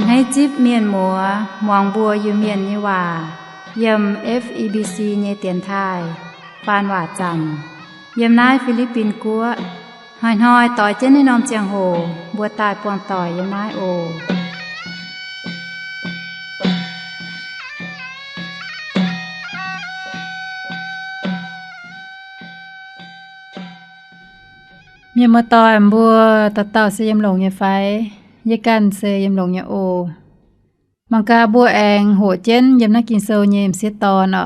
อันให้จิบเมียนหมัวมองบัวอยู่เมียนนี่ว่ายำ FEBC เนเตียนไทยปานว่าจันยำนายฟิลิปปินส์กัวหอยต่อยเจ้นในนอมเจียงโหบัวตายปวงต่อยยำนายโอเมียมาต่อยบัวตะเต่าเสยำหลงยาไฟยากันเสยำหลงยาโอมังกาบัวแองโหเจนยำนักกินโซเยมเสียตอน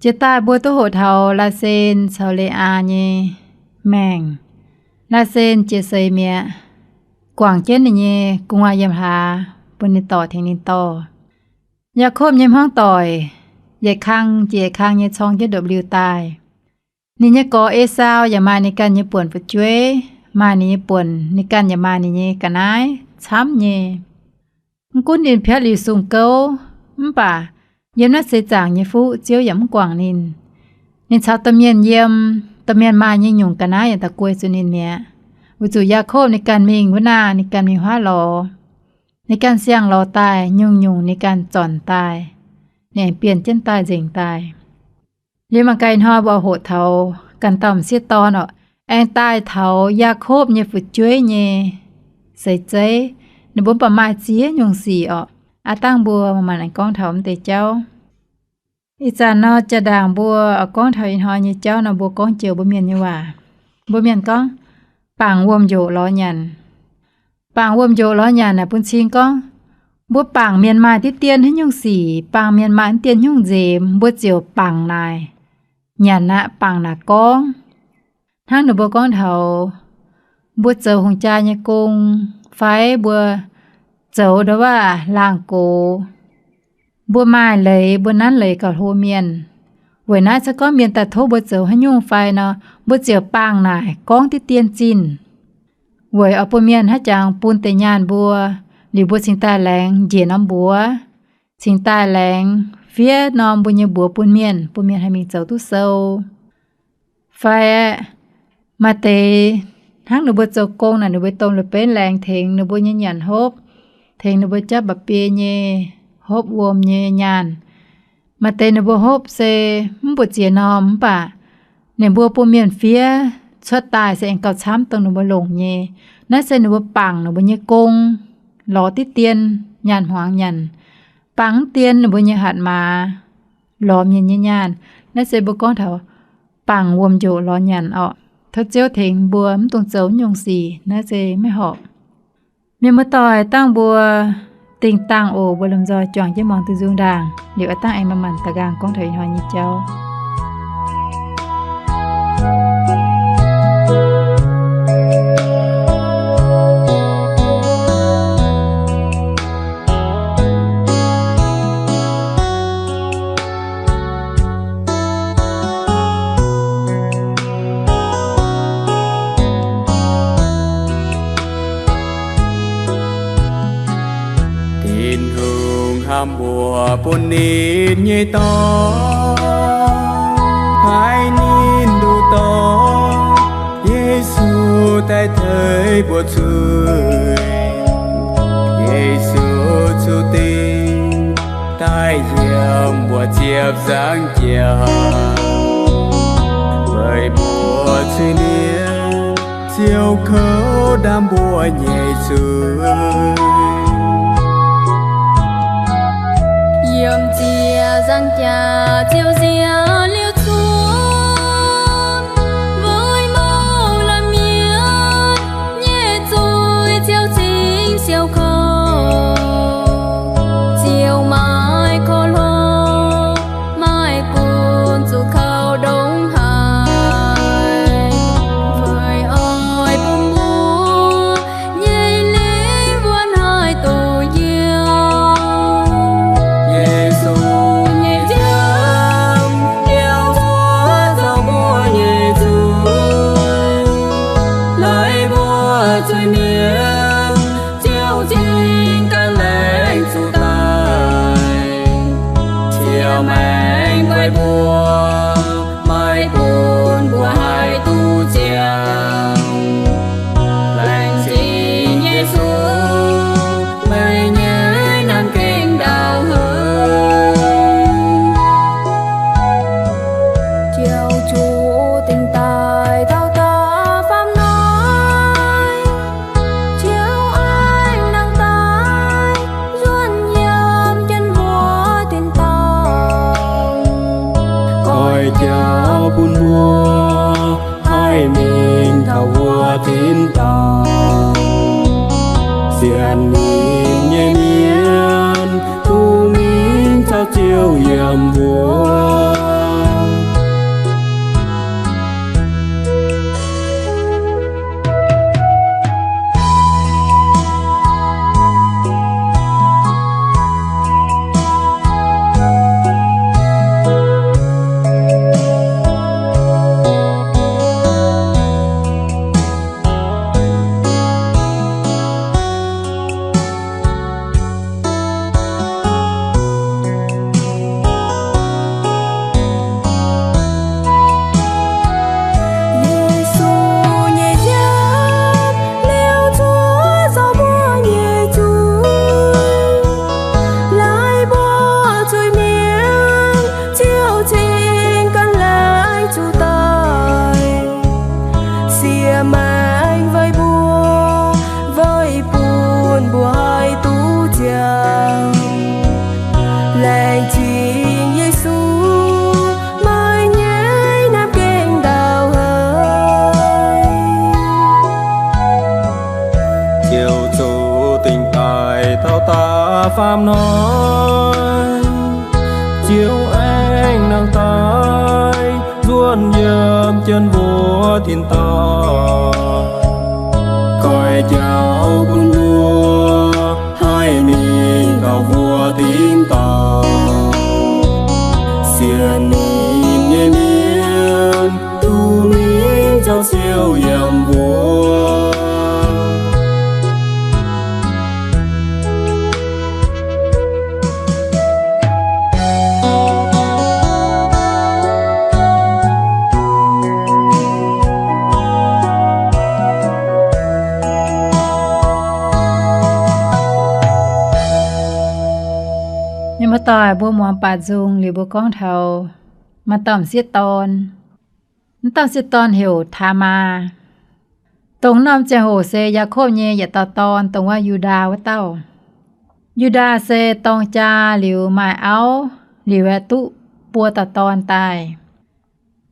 เจตาบัวตัวโหเทาลาเซนชาวเลอาเยแมงลาเซนเจเซเมียกว่างเจนเยกุงวายำหาปุนิต่อเทงนินต่อยาโคบยำห้องต่อยยายคังเจคังยายช่องยดWตายนี่ยกอเอซาวอย่ามาในการยป่วนปุจวยมานี่ป่วนในการอย่ามานี่กันนายช้ำเยกุนดินเพียรีสุงเกาป่าเยี่ยมนัดเสจางยฟูเจียวยำกว่างนินชาวตะเมียนเยี่ยมตะเมียนมายิ่งหยุ่งกันนายอย่างตะกวยสุนินเมียวิจุยาโคบในการมิงวนาในการมีhoaหลอในการเสี่ยงรอตายยุ่งในการจอนตายเนี่ยเปลี่ยนเจ้นตายเจิงตายเลี้ยงมาไกลห่อบ่โหดเทากันต่ำเสียตอนแองตายเทายาโคบเนี่ยฝึกช่วยเนี่ยใส่ใจในบนประมาณเสียยงสีอาตั้งบัวมันอันก้องเทาเตเจ้าอีจานนอจะด่างบัวก้องเทาอินหอเนี่ยเจ้าบัวก้องเจียวบ่เมียนนี่ว่าบ่เมียนก้องปางวมโยล้อยันปางวมโยล้อยันปุ่นชิงก้องบัวปางเมียนมาที่เตียนให้ยงสีปางเมียนมาเตียนยงเจมบัวเจียวปางนายยันนะปางนาก้องทั้งหนูบัวก้องเทาบัวเจียวหงจาเนี่ยกงไฟบัวเจ้าดว่าลางโกบัวไม้เลยบัวนั้นเลยกับโฮเมียนเวยน่าจะก็เมียนแต่โทบัวเจ้าให้ยุ่งไฟเนาะบัวเจียวปางนายก้องที่เตียนจินเวยเอาปัวเมียนให้จางปูนแต่ยานบัวหรือบัวสิงตาแรงเย็นน้ำบัวสิงตาแรงเฟียนอมบุญยบัวปูนเมียนให้มีเจ้าทุเซาไฟมาเตทั้งหนูบัวเจ้าโกงน่ะหนูบัวตรงหรือเป็นแรงเทงหนูบัวหยันฮบเทงนบจับแบบเปียเยฮบวมเยยานมาเตนบฮบเซมบุเจียนอมป่ะเนบัวปูเมียนเฟียชดตายเสงเก่าช้ำตรงนบหลงเยนั่นเซนบปังนบเยกงหล่อติเตียนยานหวางยันปังเตียนนบเยหัดมาหลอมเยยานนั่นเซบก้อนเถาปังวมโยล้อยันถ้าเจ้าเทงบัวมตรงเจ้ายงสีนั่นเซไม่หอบเมียมาต่อยตั้งบัวติงตั้งโอบัวลำจอยจ่องจะมองตือจุงด่างเดี๋ยวตั้งไอ้มามันตะกางก้องเถยหอยยี่เจ้าบัวปุ่นนินเยตอภายนินดูตอเยซูแต่เธอบัวช่วยเยซูชูติใต้เยี่ยมบัวเจียบสังเกียเบยบัวช่วยเนียเจียวเขาดำบัวเยซูyom chia giang cha chiều xia liêu chuông với màu làm miếng nhẹ trôi chiều chính chiều khô chiều mai khô lô mai cuốn dù khâu đông hải với ôi bông bùa nhảy lên buồn hỏi làm vua. Phạm nói chiếu anh nàng tới ruồn dơm chân vua thiên to coi cháu quân vua hai mình cầu vua tin to xiên nhìn nhẹ miên tu mình cháu siêu yểm vua.มาต่อยบัวมวงป่าจุงหรือบัวก้องเทามาต่อมเสียตอนต่อมเสียตอนเหี่ยวทามาตรงน้ำเจโหเซยาโคบเยอย่าต่อตอนตรงว่ายูดาวะเต้ายูดาเซตองจาหลิวหมายเอาหลิวแวตุปัวต่อตอนตาย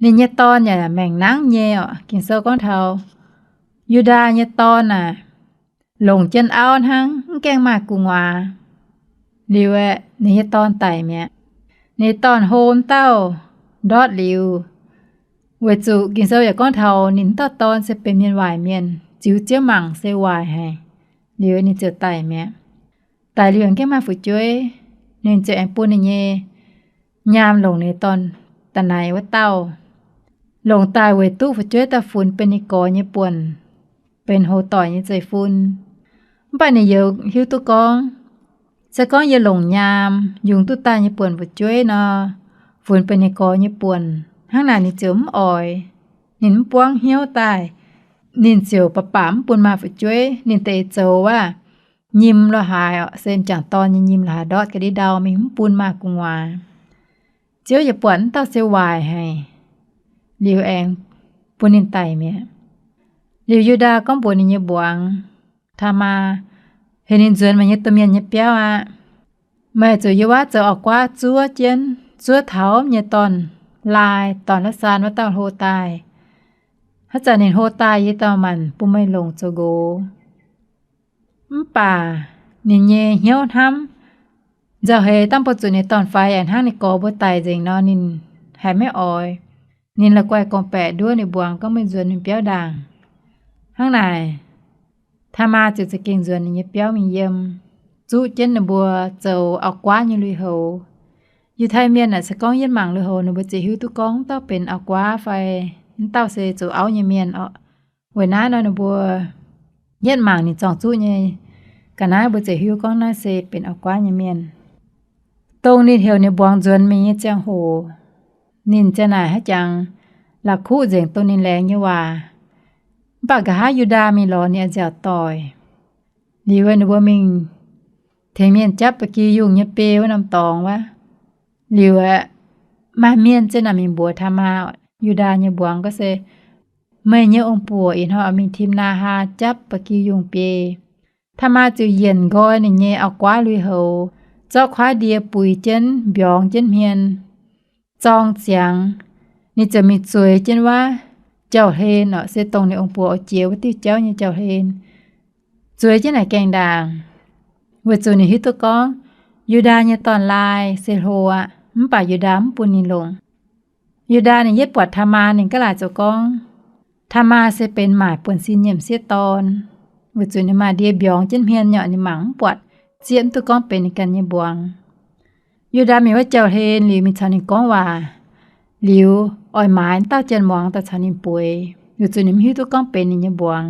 นี่เยตอนอย่าแม่งนังเยอ่ะกินเซอก้องเทายูดาเยตอนน่ะหลงเจนเอาทั้งแกงมากกุงวาลิวนี่ตอนไต่เมียนี่ตอนโฮมเต้าดอดลิวเวจูกินเซลอย่าก้อนเทานินต่อตอนเสเป็นเมียนวายเมียนจิ๋วเจ้าหมั่งเซวายให้ลิวนี่เจอไต่เมียไต่เรื่องแค่มาฝึกช่วยเนินเจอแองปูนนี่ยามหลงในตอนตะไหนว่าเต้าหลงตายเวตู้ฝึกช่วยตาฝุ่นเป็นนิกอเนี่ยป่วนเป็นโฮต่อยเนี่ยใจฝุ่นไปในเยอะหิวตุกองsẽ có giờ lồng nhàm dùng tu ta như buồn vật chuối nó vườn bên này có như buồn hàng nào như chấm ỏi nín buông hiếu tài nín chiều bả bám buồn mà vật chuối nín tê châu à nhím lo hài xem chẳng to như nhím là đót cái đi đau mình buồn mà cùng hòa chiếu giờ buồn tao sẽ hoài hay liều em buồn nín tài mẹ liều yuda có buồn như buông thama hình duyên mà như tụi mình như béo à mẹ chủ yếu quá giờ ở qua chúa chiến chúa tháo như tòn lài tòn lá san với tao hô tài hết giờ nên hô tài với tao mình bùm mây lồng cho gỗ bà nhìn nhẹ hiếu thắm giờ hèตั้งปัจจุบันตอนไฟอันห้างในกอบ่ตายจริงเนาะนินหายไม่อ่อยนินละกวยกองแปะด้วยในบวงก็ไม่จวนในเปี้ยวด่างห้างไหนถ้ามาจุดจะกินส่วนนี้เปี้ยวมีเยี่ยมจู้เจนในบัวเจ้าเอากว้าnhưลุยโหอยู่ไทยเมียนน่ะสะก้องยันหมังลุยโหในบัวจีหิวตุก้องต้องเป็นเอากว้าไฟเต้าเสจูเอาnhưเมียนเวน้าเนาะในบัวยันหมังนี่จ่องจู้nhưกันนะบัวจีหิวก้องน่าเสเป็นเอากว้าnhưเมียนตรงนี้เหี่ยวในบวงจวนมีเจ้าโหนินจะไหนให้จังหลักคู่เสียงตัวนินแรงnhưว่าปากกะหายูดามีหลอเนี่ยจะต่อยดีเว้นบัวมิงเทเมียนจับปะกี้ยุ่งเนี่ยเปวน้ำตองวะหลิวมาเมียนจะนำมีบัวทามายูดาเนี่ยบวงก็เซไม่เนี่ยองปัวอินเฮามีทีมนาหาจับปะกี้ยุ่งเปทามาจะเย็นก้อยเนี่ยเอากว่าลุยเฮาเจ้าควาเดียปุ๋ยเจนเบียงเจนเมียนจองเสียงนี่จะมีสวยเจนว่าเจ้าเฮนเสตรงในองค์ปู่เจียวที่เจ้าเนี่ยเจ้าเฮนสวยที่ไหนแกงด่างเวจูนี่ฮิตก้องยูดาเนี่ยตอนลายเซโฮ ป่ายูดามปุนิลงยูดาเนี่ยยึดปวดธรรมาเนี่ยก็หลายเจ้ากองธรรมาจะเป็นหมายปวนซีเยี่ยมเสียตอนวิจุนมาเดียบยองเจนเพียนเหยาะในหมังปวดเจียมตุกองเป็นกันยบวงยูดามีว่าเจ้าเทนหรือมีชาวนิกองว่าหลิวอ้อยหมายเต้าเจนมองแต่ชาวนิป่วยวิจุนิมหิวตุกองเป็นในบวง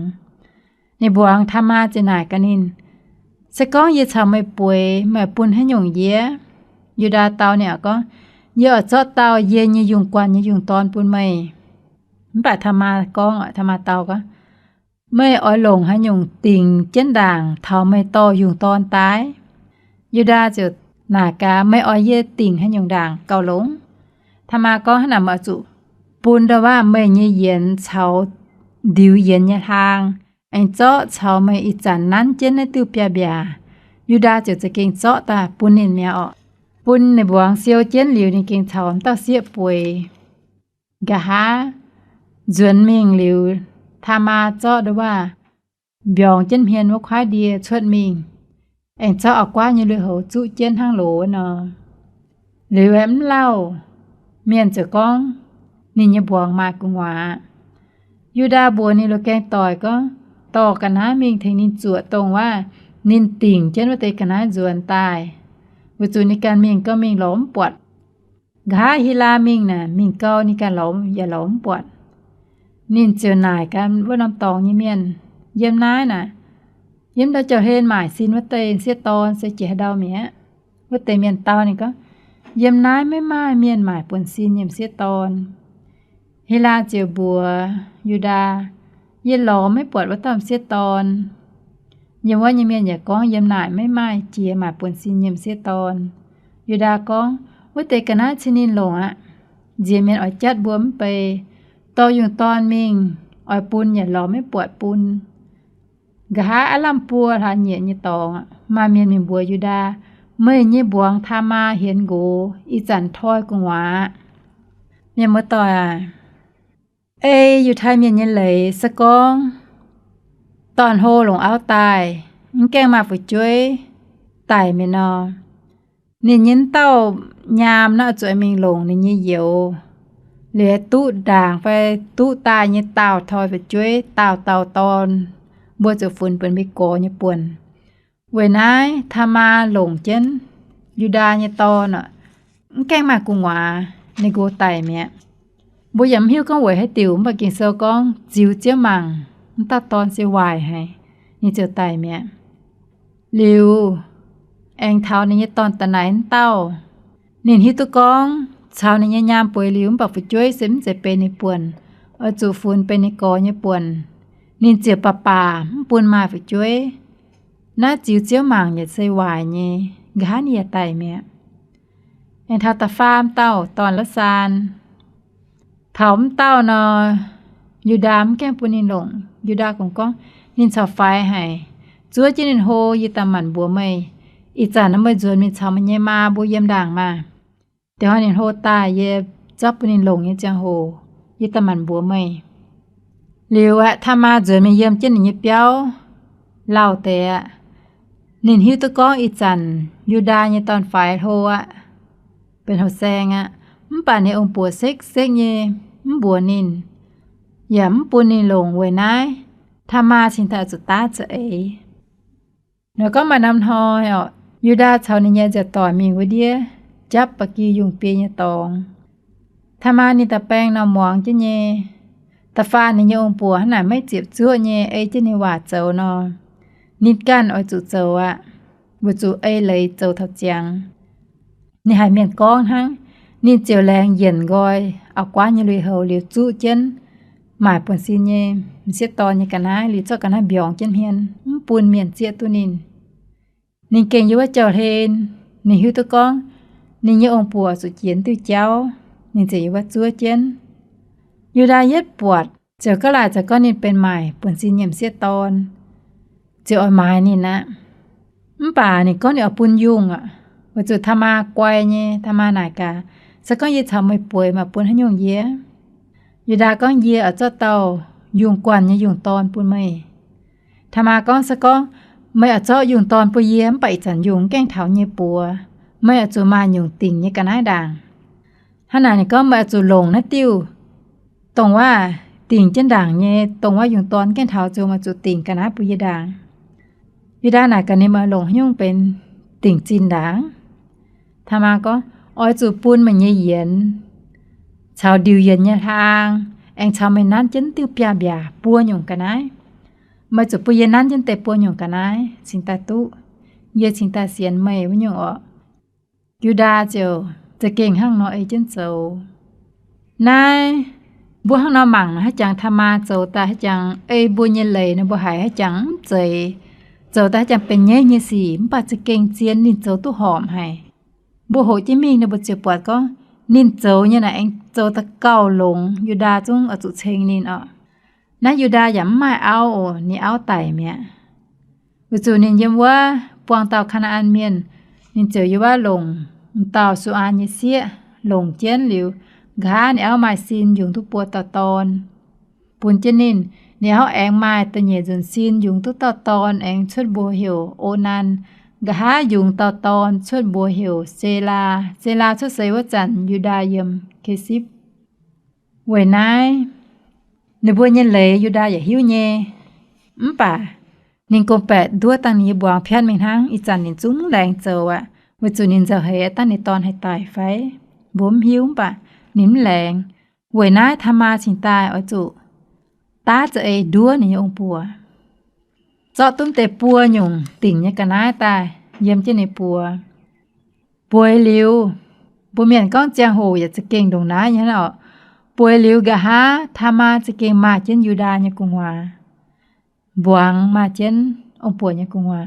ในบวงธรรมาจะหน่ายกันนินสกองเยชาวไม่ป่วยแม่ปุ่นให้หยงเยยูดาเตาเนี่ยก็เยอะเจาะเตาเย็นยุงกวนยุงตอนปุ่นไม่มันป่าธรรมากองธรรมาเตาก็ไม่อ้อยลงให้ยุงติ่งเจ้นด่างเท้าไม่โตยุงตอนตายยูดาจุดหนากาไม่อ้อยเย่ติ่งให้ยุงด่างเกาหลงธรรมาก็ให้นำมาจุปุ่นแต่ว่าไม่เย็นเช้าดิวเย็นยะทางไอ้เจาะเช้าไม่อีจันนั้นเจ้นในตู้เปียเบียยูดาจุดจะเก่งเจาะตาปุ่นเห็นเมียออกปุ่นในบวงเซียวเจียนหลิวในเก่งเฉาเต้าเสียป่วยกะฮาจวนเมียงหลิวทามาเจาะด้วยว่าเบียงเจียนเพียนว่าควายเดียชดมิงเอ็งเจาะออกกว่าอยู่เลยหัวจุเจียนทางโหลเนาะหรือแหวมเล่าเมียนเจ้ากองนินยบวงมากุงวายูดาบัวนี่เราแกงต่อยก็ต่อกันนะมิงเทนินจวดตรงว่านินติ่งเช่นว่าเตกันนะจวนตายวิจูในการมิงก็มิงหลอมปวดกาฮิลามิงน่ะมิงเก้าในการหลอมอย่าหลอมปวดนินเจอหน่ายกันว่าน้ำตองยี่เมียนเยี่ยมน้ายน่ะเยี่ยมเราเจ้าเฮนหมายสินว่าเตยเสียตอนเสียเจียดาวเมียว่าเตยเมียนเตานี่ก็เยี่ยมน้ายไม่มาเมียนหมายปนสินเยี่ยมเสียตอนฮิลาเจียวบัวยูดาเยี่ยหลอไม่ปวดว่าตอมเสียตอนยังว่ายังเมียนอย่าก้องเยี่ยมหน่ายไม่ไม่เจียหมายปนสินเยี่ยมเสียตอนยูดาก้องว่าเตกันนะชนินหลงเจียเมียนอ่อยจัดบวมไปต่ออยู่ตอนมิงอ่อยปุนอย่าหลอไม่ปวดปุนกะหาอลัมปัวทานเหยียดตองมาเมียนมีบัวยูดาเมื่อยี่บวงทามาเห็นโกอีจันทอยกุงวาเมียนเมื่อต่อยอยู่ไทยเมียนยันเลยสกองตอนโฮหลงเอาตายยังแกงมาฝึกช่วยตายไม่นอนี่ยินเต้ายามน่าจ่วยมิงหลงนี่ยี่เหี่ยวเหลือตู้ด่างไปตู้ตายยี่เต่าทอยไปช่วยเต่าตอนบัวจะฝุ่นเป็นไปโกยี่ป่วนเวนายทามาหลงเจนยูดายี่ตอนแกงมากุงหวาในโกไตเมียบัวยำหิ้วก็ไหวให้ติ๋วมากินเซลกองจิ๋วเจ้ามังตาตอนเสียวายให้นี่เจอไตเมียลิวแองเท้าในตอนตะไหนเต้านินฮิตุกองชาวในยามป่วยลิวปักฝึกช่วยซิมจะเป็นในป่วนจูฟูนเป็นในกอในป่วนนินเจียป่าป่วนมาฝึกช่วยน่าจิ๋วเจ้ามังอย่าใส่วายเนี่ยกะนี่ไตเมียแองเท้าตาฟามเต้าตอนละซานเถาเต้านอยูดามแก้มปุนินหลงยูดาของก้องนินชาวไฟให้จัวจินินโฮยีตามันบัวไม่อีจานน้ำไม่จวนมีชาวมันเยมาบัวเยี่ยมด่างมาแต่ว่านินโฮตาเย็บจับปุนินหลงยี่จังโฮยีตามันบัวไม่เลี้ยวถ้ามาจวนมีเยี่ยมเจนนินเปียวเล่าแต่นินหิวตะก้องอีจันยูดายี่ตอนไฟโฮเป็นโฮแซงมันป่านในองค์ปัวเซ็กเย่มันบัวนินอย่าปุนิลงไว้นายถ้ามาชินตาจุตาจะแล้วก็มานำทอยยูดาชาวนิยจะต่อมีวิเดียจับปะกียุงเปียตองถ้ามานี่ตะแป้งนำหวงจะเยตะฟ้านิยองปัวหน่าไม่เจ็บจั่วเยจะนิวาเจ้านอนิดกันอจุเจ้าบุจุเลยเจ้าทับเจียงนี่หายเมียนก้องทั้งนี่เจียวแรงเย็นกอยเอากว่านี่เลยเฮาเหลียวจุเจนหมายปนซีเยมันเสียตอนนี่กันนะหรือเจ้ากันนะเบียงเจนเฮียนปูนเมียนเจียตัวนินนี่เก่งอยู่ว่าเจ้าเทนนี่หิวตะก้องนี่ยองปัวสุเจียนตัวเจ้านี่จะอยู่ว่าจั่วเจนอยู่ได้เย็ดปวดเจ้าก็ลาจะก็นี่เป็นใหม่ปนซีเยมเสียตอนเจ้าอ้อยไม้นี่นะป่านี่ก็นี่เอาปูนยุ่งว่าจุดทามากวยเนี่ยทามาหนากาสักก็ยิ่งทำไม่ป่วยมาปุ่นให้ยุงเยอะยูดาก็เยอะเจ้าเต่ายุงกวนเนี่ยยุงตอนปุ่นไม่ทามาก็สักก็ไม่เจ้ายุงตอนปุยเยี่ยมไปจันยุงแก้งเท้าเยปัว ไม่อาจูมาอยู่ติ่งเนี่ยกันให้ด่างขณะนี้ก็ไม่อาจูลงนะติ้วตรงว่าติ่งเจนด่างเนี่ยตรงว่าอยู่ตอนแก้นเท้าจูมาจูติ่งกันนะปุยด่างยูด้าหนากันนี่มาลงยุ่งเป็นติ่งจีนด่างทามาก็อ้อยจูปูนมันเย็นชาวดิวเย็นเนี่ยทางเองชาวไม่นั้นเจนติ้วเปียเบียปัวอยู่กันนะมาจูปุยนั้นเจนเตปัวอยู่กันนะสินตาตุเยสินตาเสียนไม่วันอยู่อ่ะยูดาเจียวจะเก่งห้างน้อยเจนเจ้านายบัวห้างน้อหมั่งให้จังธรรมาเจ้าตาให้จังบัวเยเลยนะบัวหายให้จังเจ้าตาจังเป็นเย่เยสีมปัจจะเก่งเจียนนินเจ้าตู้หอมให้บัวโหจิมิงนะบัวเจียวปวดก็นินเจ้าเนี่ยนะเองเจ้าตะเก้าลงยูดาจุงอจุเชงนินอ่ะนะยูดาอย่าไม่เอานี่เอาไต่เมียวิจูนินยิ้มว่าปวงเต่าคณะอันเมียนนินเจออยู่ว่าลงเต่าสุอานยเสียลงเจียนหลิวกาเนี่ยเอาไม้ซีนยุงทุกปัวต่อตอนปุนเจนินเนี่ยเอาแองไม้ตะเหยจนซีนยุงทุกต่อตอนแองชุดบัวเหี่ยวโอนันกายุงต่อตอนชุดบัวเหี่ยวเซลาชุดเสวจันยูดาเยมเคซิบเวนายในบัวเย็นเลยยูดาอย่าหิวเยป่านิงกงแปดด้วยตังนี้บวงเพี้ยนเมงทั้งอีจันนินจุ้งแรงเจอวะวิจูนินจะเฮตันในตอนให้ตายไฟบ่มหิวป่ะนิ่มแรงเวยน้ายธรรมาชิงตายอ้จุตาจะดัวนี่องปัวเจาะตุ้มเตปัวหยุ่งติ่งเนี่ยกันน้ายตายเยี่ยมเจในปัวป่วยลิวบ่เมียนก้องเจียงโหอยากจะเก่งดงน้ายอย่างนั้นอ่ะป่วยลิวกะฮะธรรมาจะเก่งมาเจนยูดาเนี่ยกุงวาบวงมาเจนองปัวเนี่ยกุงวา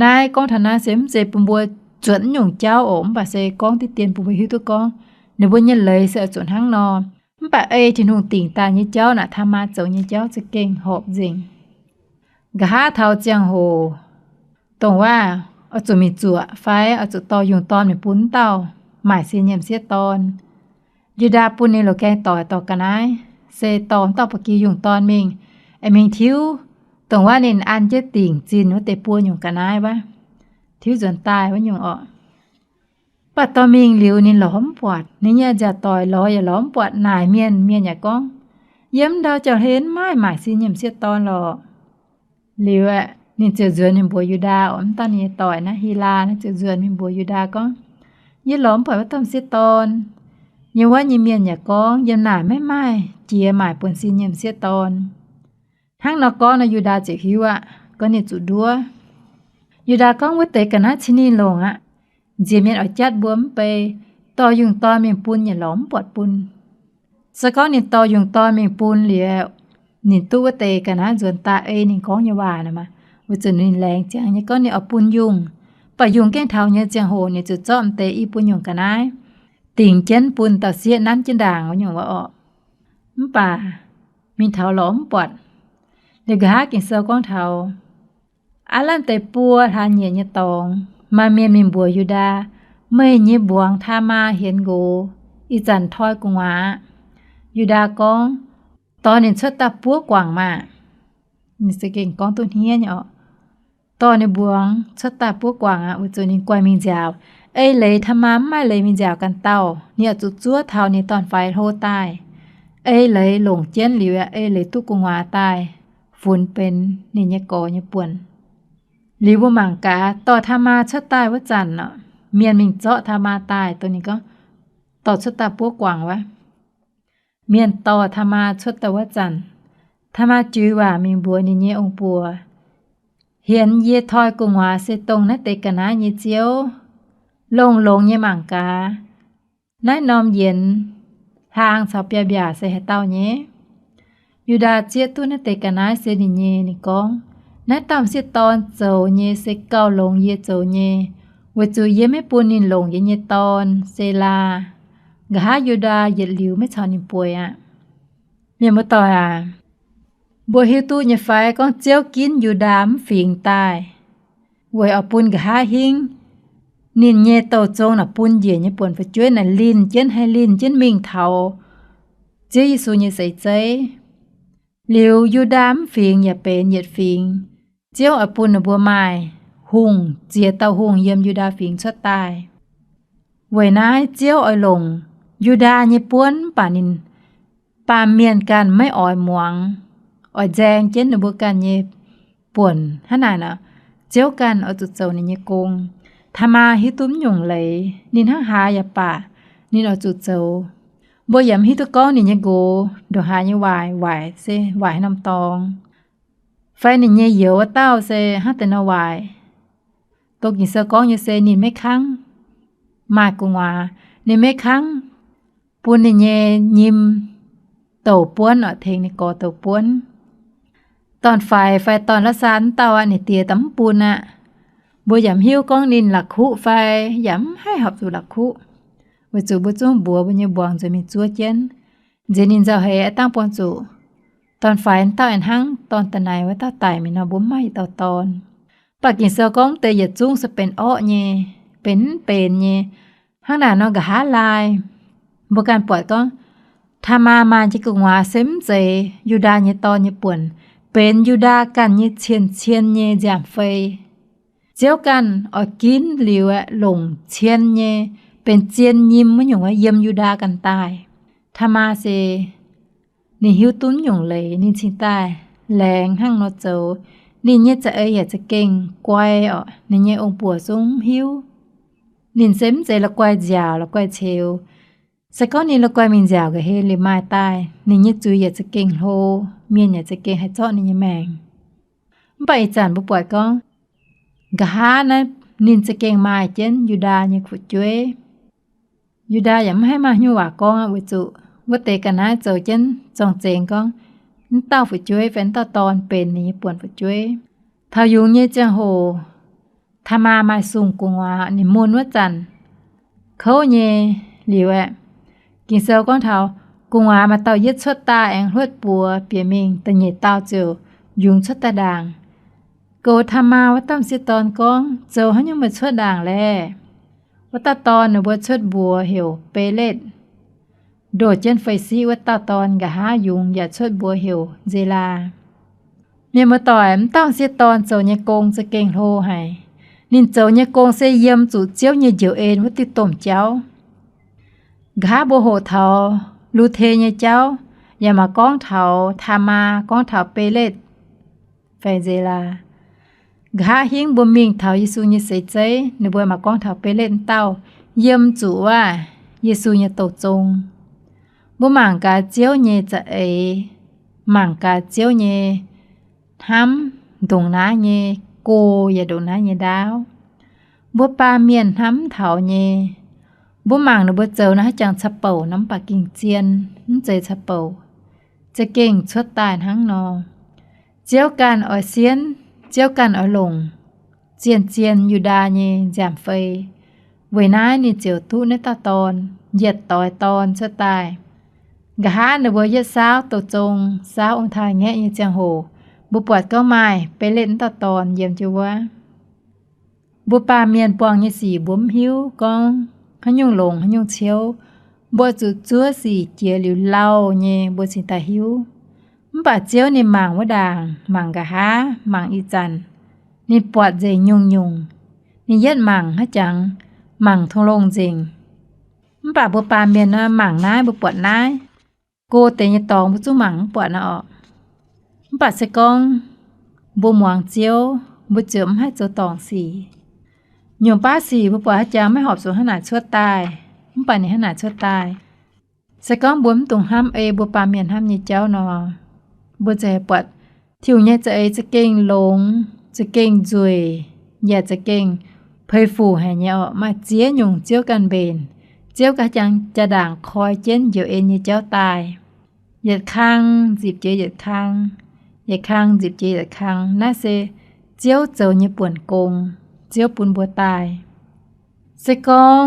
นายก้องธนาเสมเจปุ่มบัวchuẩn nhung cháu ổn bà sẽ con tí tiền phụ hiếu tụi con nếu bữa nhân lấy sẽ chuẩn hăng nò bà ấy thì hùng tỉnh ta như cháu nà tham ma cháu như cháu sẽ kinh hộp dình gã thao giang hồ tổngว่าở chỗ mình chùa phải ở chỗ to dùng ton mình bún tàu mải xin nhầm xiết ton như đa bún này là cái tỏi cái này sẽ tòn tàu bạc kia dùng ton mình thiếu tổngว่าnên ăn chết tỉnh chín nó tệ bua dùng cái này ba thiếu dần tai với nhung ọปัตตอมิงหลิวนี่หลอมปวดนี่เนี่ยจะต่อยลอยอย่าหลอมปวดนายเมียนอย่าก้องเยี่ยมดาวจะเห็นไม้หมายสิเยี่ยมเสียตอนหรอหลิวอ่ะนี่เจอเจือนมีบัวยูดาอ๋อตอนนี้ต่อยนะฮีลานะเจอเจือนมีบัวยูดาก้องยี่หลอมปวดว่าทำเสียตอนยี่ว่ายี่เมียนอย่าก้องยี่หน่ายไม่เจียหมายปนสิเยี่ยมเสียตอนทั้งนก้องนะยูดาจะหิวอ่ะก็นี่จุดดัวยูดาก้องวัดเตกันนะชินีลงอ่ะเจียเมียนเอาจัดบวมไปต่อยุงต่อเมียนปูนอย่าหลอมปวดปูนสก้อนนี่ต่อยุงต่อเมียนปูนเหลียวนี่ตู้วัดเตกันนะส่วนตานี่ก้องยาวานะมาว่าจะนี่แรงจังนี่ก้อนนี่เอาปูนยุงปะยุงแก้งเท้าเนี่ยจังโหนี่จะจ้อมเตอีปูนยุงกันนะติ่งเจนปูนต่อเสียนั้นจันด่างว่าอย่างว่าออกป่ามีเท้าหลอมปวดเด็กหากินเสือก้องเท้าอาลันเตปัวทานเหยียนตองมาเมียนมิมบัวยูดาเมื่อยี่บวงท่ามาเห็นโกอีจันทอยกุงวายูดากองตอนนี้ชดตาปัวกว่างมานี่สเก่งกองตัวเฮียเนี่ยตอนในบวงชดตาปัวกว่างอ่ะอุจนินกวยมิงจาวเลยทำมาไม่เลยมิงจาวกันเต้าเนี่ยจุดจั่วเท้านี่ตอนไฟโทตายเลยหลงเจี้ยนหลิวเลยตุกุงวาตายฝุ่นเป็นนี่เนี่ยกอเนี่ยป่วนหรือว่าหมังกาต่อธรรมาชะตายว่าจันเนาะเมียนมิงเจาะธรรมาตายตัวนี้ก็ต่อชะตาปัวกว่างวะเมียนต่อธรรมาชะตาว่าจันธรรมาจื้อว่ามิงบัวนี่เนี่ยองปัวเห็นเยทอยกุงวาเสตรงนั่นเตกันนะเยเจียวลงเนี่ยหมังกานั่นนอมเย็นทางสาวเปียเบียเสให้เต้าเนี่ยยูดาเจียตู้นั่นเตกันนะเสดิเยนี่กองนั่นตามเสียตอนเจ้าเยเสกเก้าลงเยเจ้าเยว่าจูเยไม่ปูนินลงเยตอนเซลากะฮายูดาเยหลิวไม่ชอนิป่วยอ่ะเมียมาต่อบัวฮิวตู้เยไฟก็เจียวกินยูดามฝีงตายไว้เอาปูนกะฮาหิงนินเยโตโจงน่ะปูนเยปวนไปช่วยน่ะลินเจนให้ลินเจนมิงเทาเจียยิสูเยใส่ใจหลิวยูดามฝีงอย่าเป็นเหยียดฝีงเจียวอปุนบัวไม้หุงเจียเต้าหุงเยี่ยมยูดาฝีงชดตาย ไว้นายเจียวอ้อยลงยูดาเยป้วนป่านินปามเมียนกันไม่อ้อยหมวงอ้อยแจงเจนนบุกันเยป่วนหนาน่ะเจียวกันเอาจุดเจ้านี่เยกงทามาฮิตุ้มหยงเลยนินหังหายาป่านินเอาจุดเจ้าบ่ยำฮิตุก้องนี่เยโกดหายาวายไหวเซไหวน้ำตองไฟนี่เยเหี่ยวว่าเต้าเซฮัตเตนาวายตกยินเซก้องยเซนินไม่คั้งมากกว่านี่ไม่คั้งปูนนี่เยยิมเต่าป้วนเทงนี่กอเต่าป้วนตอนไฟตอนละสานเต่าอันนี่เตียตำปูนน่ะบ่ยำหิ้วก้องนินหลักคุไฟยำให้หับสู่หลักคุว่าจูบ่จุ้มบัวบ่ยบวงจะมีจัวเจนเจนินเจ้าเฮตั้งปอนจูตอนไฟเต่าอันหังตอนตะไหนว่าเต่าไตมีนาบ่ไหม้เต่าตอนปากกินเซก้องเตยจุ้งจะเป็นอ้อเยเป็นเยข้างหน้านอกะหาลายบ่การปวดก็ทามาจิกงว่าเซมเจยูดาเยตอนเยป่วนเป็นยูดากันเยเชียนเยจามเฟยเจียวกันออกินหลิวหลงเชียนเยเป็นเจียนยิมมันหยงว่าเยี่ยมยูดากันตายทามาเซนี่หิวตุ้นหยงเลยนี่ชิตายแรงหั่งนอเจอนี่เยจะอยากจะเก่งกวยอ่ะนี่เยองปัวซุงหิวนินเซมเจละกวยยาวละกวยเชวสก็นี่ละกวยมินยาวก็เฮลิมาตายนี่เยจุยอยากจะเก่งโฮเมียนอยากจะเก่งให้เจาะนี่เยแมงไปจันบ่ปวดก็กะหานะนินจะเก่งมาเจนยูดาเยขุจวยยูดาอย่าให้มาหิวว่ากองอ่ะวิจุว่าเตกันนะเจอเจนจองเจงก็เต้าฝึกช่วยแฟนเต้าตอนเป็นนี่ป่วนฝึกช่วยทายุงเย่เจ้าโหทามาสูงกว่านี่มูลว่าจันเขาเย่หลิวแอะกินเซลก้อนเท้ากว่ามาเต้ายึดชดตาแองหวดปัวเปียมิงแต่เย่เต้าเจียวยุงชดตาด่างโกทามาว่าตั้มสิตอนก้องเจ้าหันยังมาชดด่างแลว่าตาตอนบัวชดบัวเหี่ยวเปเล็ดโดดเจนไฟซีวัตตาตอนกะหายุงอย่าชดบัวเหี่ยวเจลาเมียมาต่อยมตั้งเสียตอนเจ้าเนี่ยโกงจะเก่งโทให้นินเจ้าเนี่ยโกงเสียเยี่ยมจู่เจียวเนี่ยเจียวเอ็นวัติต้มเจ้ากะบัวโหเทาลูเทเนี่ยเจ้าอย่ามาก้องเทาทามาก้องเทาเปเล็ดไฟเจลากะหิงบ่มิงเทาเยซูเนี่ยใส่ใจในบัวมาก้องเทาเปเล็ดเต้าเยี่ยมจู่ว่าเยซูเนี่ยโตจงบ่หมั่งกาเจียวเยจะหมั่งกาเจียวเยทำดงน้าเยโกอย่าดงน้าเยดาวบ่ปาเมียนทำเถาเยบ่หมั่งนบ่เจ้านะจังสะเป่าน้ำปากกิ่งเจียนใจสะเป่าจะเก่งชดตายทั้งนอเจียวกันอ้อยเซียนเจียวกันอ้อยหลงเจียนอยู่ดาเยจามเฟยไว้นายนี่เจียวทุในตาตอนเหยียดต่อยตอนชดตายกะหาในบัวเย็ดสาวตัวจงสาวองทายแงะยจังโหบุปวดก็ไม่ไปเล่นต่อตอนเยี่ยมจัวบุปาเมียนปวงยสีบุ้มหิวกองขยุงหลงขยุงเชียวบัวจุดจัวสีเจียหลิวเล่าเย่บัวสิตาหิวมป่าเจียวในหมางว่าด่างหมางกะหาหมางอีจันนี่ปวดใจยุงนี่เย็ดหมางฮะจังหมางทงลงจริงมป่าบุปาเมียนนะหมางน้ายบุปวดน้ายโกเตยตองบุจุหมังปวดนะออกปัดสกองบุหมวงเจียวบุเจิมให้เจ้าตองสีโยมป้าสีบุปวดจางไม่หอบสูงขนาดชั่วตายปัดในขนาดชั่วตายสกองบุ้มตุงห้ามบุปาเมียนห้ามยี่เจ้านอบุเจปวดทิวเนี่ยจะเก่งลงจะเก่งจุยอย่าจะเก่งเพยฟูให้เนี่ยออกมาเจียหยุ่งเจียวกันเบนเจียวกะจังจะด่างคอยเจนเดี๋ยวเอ็นยี่เจ้าตายเหยียดข้างจีบเจียวเหยียดข้างจีบเจียวเหยียดข้างน่าเซเจียวเจ้าเนี่ยป่วนโกงเจียวปุ่นบัวตายเสกอง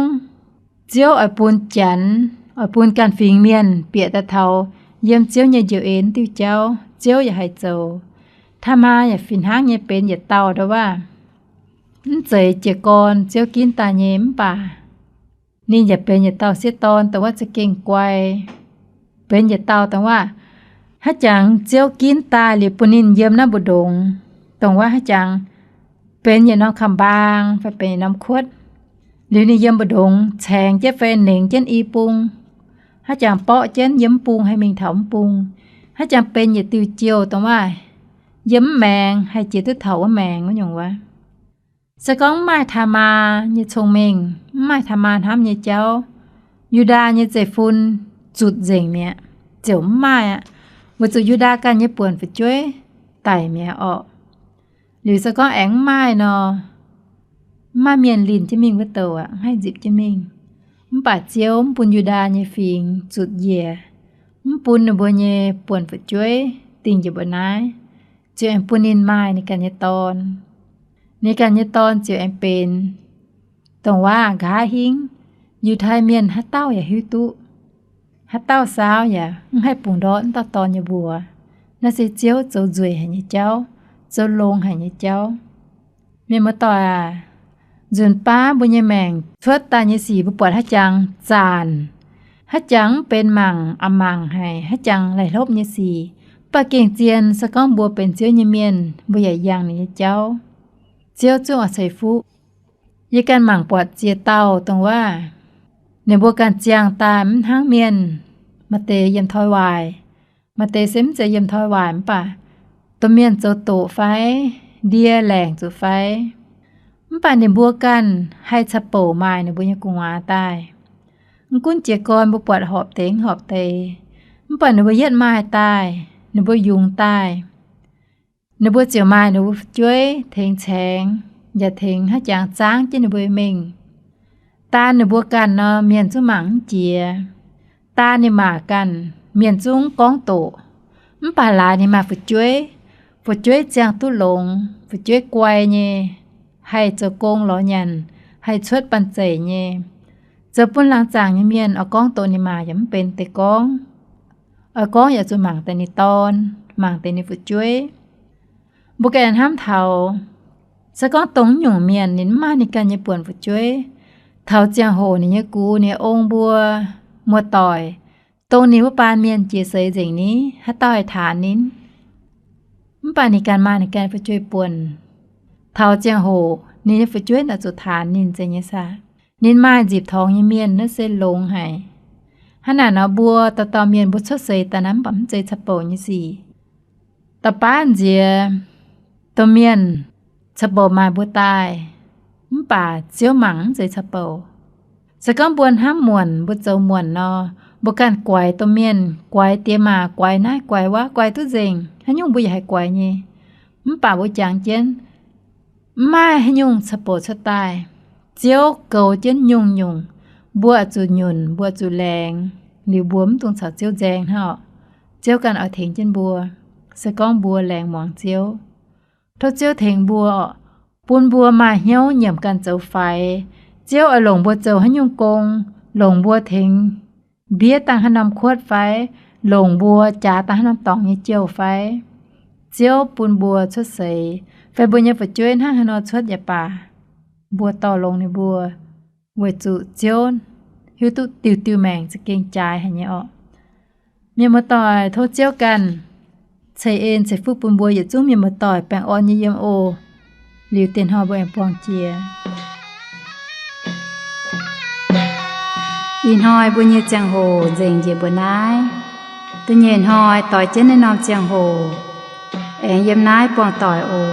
เจียวไอปุ่นจันไอปุ่นการฟิงเมียนเปียตะเทาเยี่ยมเจียวเนี่ยเดี๋ยวเอ็นติวเจ้าเจียวอย่าให้เจ้าถ้ามาอย่าฟินห้างเนี่ยเป็นอย่าเตาเด้อว่าเจยเจียกอนเจียวกินตาเยี่ยมป่านี่อย่าเป็นอย่าเตาเสียตอนแต่ว่าจะเก่งกว่าเป็นอย่าเตาแต่ว่าถ้าจังเจียวกินตาหรือปุนินเยี่ยมน้ำบุดงตรงว่าถ้าจังเป็นอย่าน้องคำบางไปเป็นน้ำขวด liu ni yếm bờ đống chèn chế phê nền trên y pung hát chàng pọ chén yếm pung hay mình thỏng pung hát chàng bên nhiệt tiêu chiều tông ai yếm mèn hay chỉ tức thấu mèn có nhung quá sẽ có mai thà mà như chồng mình mai thà mà ham như cháu Yuda như dễ phun chụt dình mẹ chiều mai ạ vừa chụt Yuda cả như buồn phải chuối tải mẹ ọ liu sẽ có ánh mai nọ mai miền lìn cho mình với tàu ạ hay dịp cho mình bà chiếu bún Yuda như phiền chụt dẻ bún ở bữa như buồn phải chuối tình cho bữa nái chiều em bún in maiในการnhưตอนchiều emเป็นตรงว่ากาหิงอยู่ไทยเมียนฮัตเต้าอย่าหิวตุฮัตเต้าสาวอย่าให้ปุ่งร้อนตอนอย่าบัวน่าสิเจียวเจ้าจุยให้เจ้าเจ้าลงให้เจ้าเมียนมาต่อจุนป้าบุญยแมงทวดตาเยสีบุปผาฮัจังจานฮัจังเป็นมังอมังให้ฮัจังไหลลบเยสีปาเก่งเจียนสะก้องบัวเป็นเจียวเยเมียนบุใหญ่ยางนี่เจ้าเจียวจ้วใส่ฟุยกันหมั่งปวดเจียเต้าตรงว่าในบัวการเจียงตามห้างเมียนมาเตยำถอยวายมาเตเซมจะยำถอยวายมั้งป่ะตัวเมียนโจโตไฟเดียแหลงจุไฟมั้งป่ะในบัวกันให้สะโปไม้ในบัวยกุงอาตายมั้งกุ้นเจียกรบัวปวดหอบเตงหอบเตมั้งป่ะในบัวเย็ดไม้ตายในบัวยุงตายในบัวเจียวไม้ในบัวช่วยเทงแฉงอย่าเทงให้จางจ้างจีในบัวเมงตาในบัวกันเนาะเมียนจุหมังเจียตาในหมากันเมียนจุ้งก้องโตมั้งป่าลาในมาฝึกช่วยจางตุลงฝึกช่วยกวยเนี่ยให้เจ้าโกงล้อยันให้ชดปันเจเนี่ยเจ้าปุ่นหลังจางเนี่ยเมียนเอาก้องโตในมาอย่ามันเป็นแต่ก้องเอาก้องอย่าจุหมังแต่ในตอนหมังแต่ในฝึกช่วยบุกแกนห้ามเทาสะก้องตรงหยุ่งเมียนนินมาในการญี่ปุ่นฝึกช่วยเท่าเจียงโหนี่กูเนี่ยองบัวมัวต่อยตรงนี้ว่าปานเมียนเจียเสยสิ่งนี้ให้ต่อยฐานนิ้นมันปานในการมาในการฝึกช่วยป่วนเท่าเจียงโหนี่ฝึกช่วยแต่จุดฐานนินเจเนซานินมาจีบทองเมียนนั่นเส้นลงให้ขนาดเอาบัวต่อเมียนบุชเสยแต่น้ำปั๊มใจสะโปนี่สิตะป้านเจียตัวเมียนสะโปมาบัวตายมั้งป่าเจียวหมังใจสะเปาสะก้อมบวนห้ามมวนบุเจ้ามวนนอบุกันกวยตัวเมียนกวยเตียมากวยน้ายกวยว่ากวยตุ้เจงให้ยุ่งบุใหญ่กวยนี่มั้งป่าบุจางเจนไม่ให้ยุ่งสะโปสะตายเจียวเก่าเจนยุ่งบัวจุดยุ่นบัวจุดแรงหรือบัวมันตรงสาวเจียวแจงเท่าเจียวกันเอาเถงเจนบัวสะก้อมบัวแรงหมองเจียวเท่าเจียวเถงบัวปูนบัวมาเหี่ยวเหยี่ยมกันเจ้าไฟเจียวเอาหลงบัวเจ้าให้ยุงกงหลงบัวเทงเบี้ยตังให้นำขวดไฟหลงบัวจ่าตังให้นำตองยี่เจียวไฟเจียวปูนบัวชดใสไฟบัวเนี่ยฝุดช่วยห้างให้นอนชดอย่าป่าบัวต่อลงในบัวจุเจียวหิวตุติวแมงจะเก่งใจให้เนี่ยออกเมียมาต่อยโทษเจียวกันใส่เอ็นใส่ฟุกปูนบัวอย่าจุ้มเมียมาต่อยแปลงอ่อนเยี่ยมโอliu tiền họ bởi bong chia in hoi bu như chang hồ dành về bữa nái tự nhiên hoi tỏi trên nên nom chang hồ em yếm nái bong tỏi ô